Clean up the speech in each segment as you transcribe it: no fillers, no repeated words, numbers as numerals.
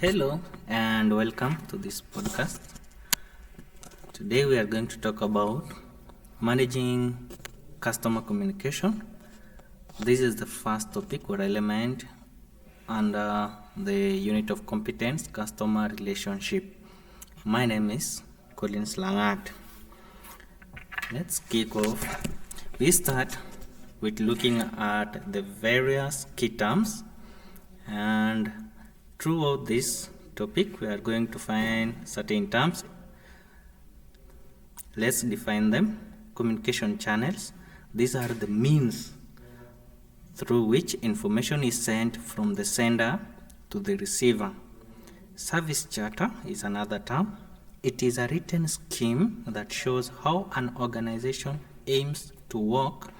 Hello and welcome to this podcast. Today we are going to talk about managing customer communication. This is the first topic or element under the unit of competence, customer relationship. My name is Collins Langat. Let's kick off. We start with looking at the various key terms, and throughout this topic we are going to find certain terms. Let's define them. Communication channels. These are the means through which information is sent from the sender to the receiver. Service charter is another term. It is a written scheme that shows how an organization aims to work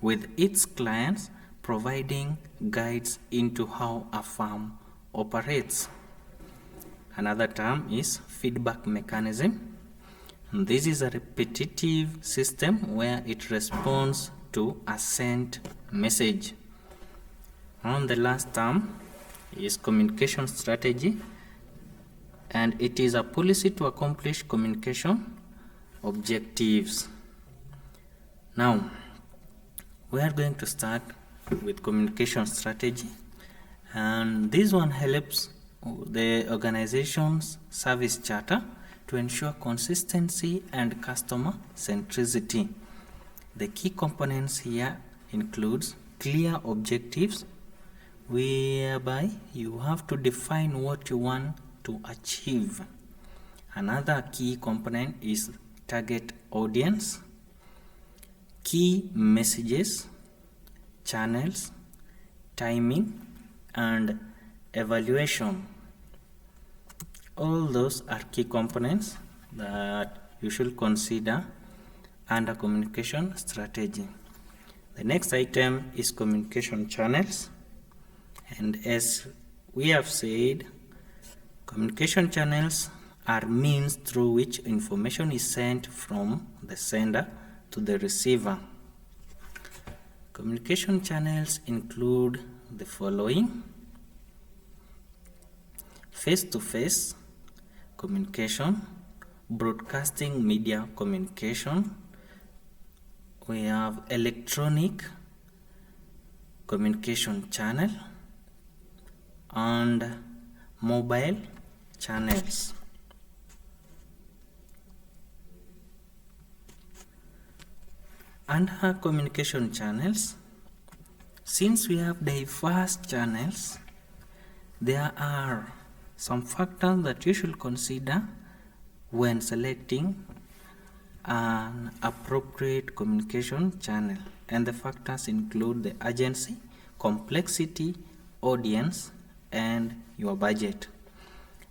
with its clients, providing guides into how a firm operates. Another term is feedback mechanism. And this is a repetitive system where it responds to a sent message. And the last term is communication strategy, and it is a policy to accomplish communication objectives. Now, we are going to start with communication strategy, and this one helps the organization's service charter to ensure consistency and customer centricity. The key components here includes clear objectives, whereby you have to define what you want to achieve. Another key component is target audience, key messages, channels, timing, and evaluation. All those are key components that you should consider under communication strategy. The next item is communication channels, and as we have said, communication channels are means through which information is sent from the sender to the receiver. Communication channels include the following: face-to-face communication, broadcasting media communication, we have electronic communication channel, and mobile channels. Under communication channels, since we have diverse channels, there are some factors that you should consider when selecting an appropriate communication channel, and the factors include the urgency, complexity, audience, and your budget.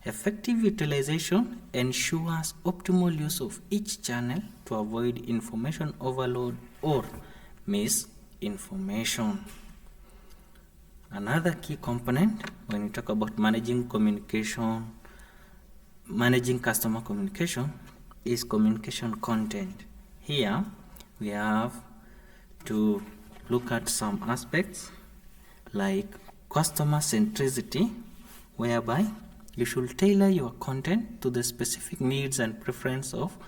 Effective utilization ensures optimal use of each channel to avoid information overload or misinformation. Another key component when you talk about managing customer communication is communication content. Here we have to look at some aspects like customer centricity, whereby you should tailor your content to the specific needs and preference of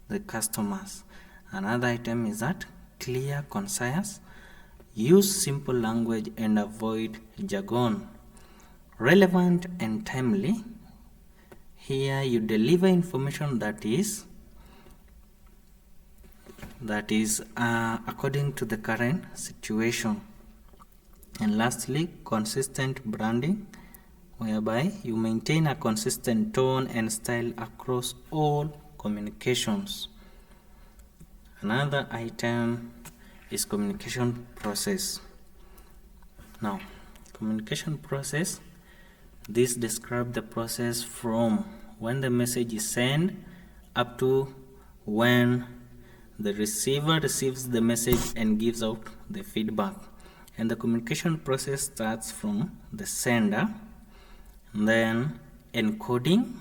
the customers. Another item is that clear, concise, use simple language and avoid jargon. Relevant and timely. Here you deliver information that is according to the current situation. And lastly, consistent branding, whereby you maintain a consistent tone and style across all communications. Another item is communication process. Now, communication process, this describes the process from when the message is sent up to when the receiver receives the message and gives out the feedback. And the communication process starts from the sender, then encoding,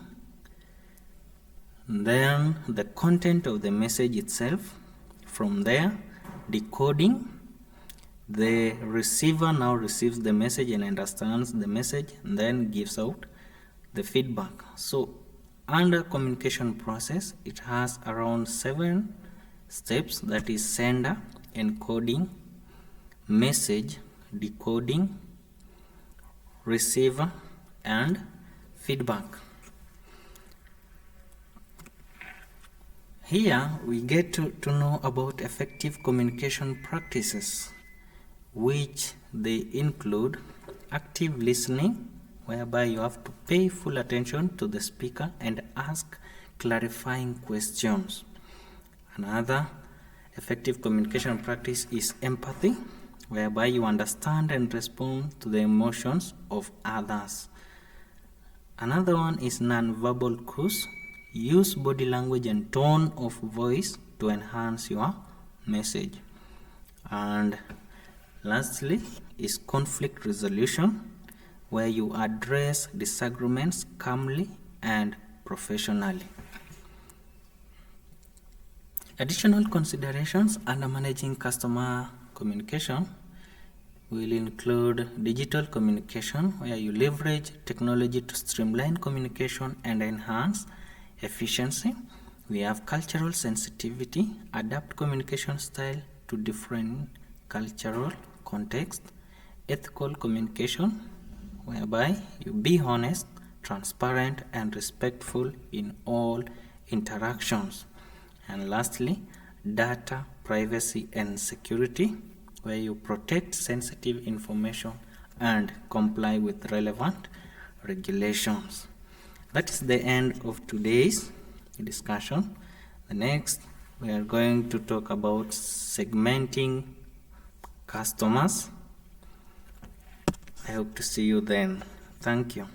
then the content of the message itself, from there decoding, The receiver now receives the message and understands the message and then gives out the feedback. So under communication process, it has around 7 steps, that is sender, encoding, message, decoding, receiver, and feedback. Here we get to know about effective communication practices, which they include active listening, whereby you have to pay full attention to the speaker and ask clarifying questions. Another effective communication practice is empathy, whereby you understand and respond to the emotions of others. Another one is non-verbal cues. Use body language and tone of voice to enhance your message. And lastly is conflict resolution, where you address disagreements calmly and professionally. Additional considerations under managing customer communication will include digital communication, where you leverage technology to streamline communication and enhance efficiency. We have cultural sensitivity, adapt communication style to different cultural context. Ethical communication, whereby you be honest, transparent, and respectful in all interactions. And lastly, data privacy and security, where you protect sensitive information and comply with relevant regulations. That is the end of today's discussion. The next, we are going to talk about segmenting customers. I hope to see you then. Thank you.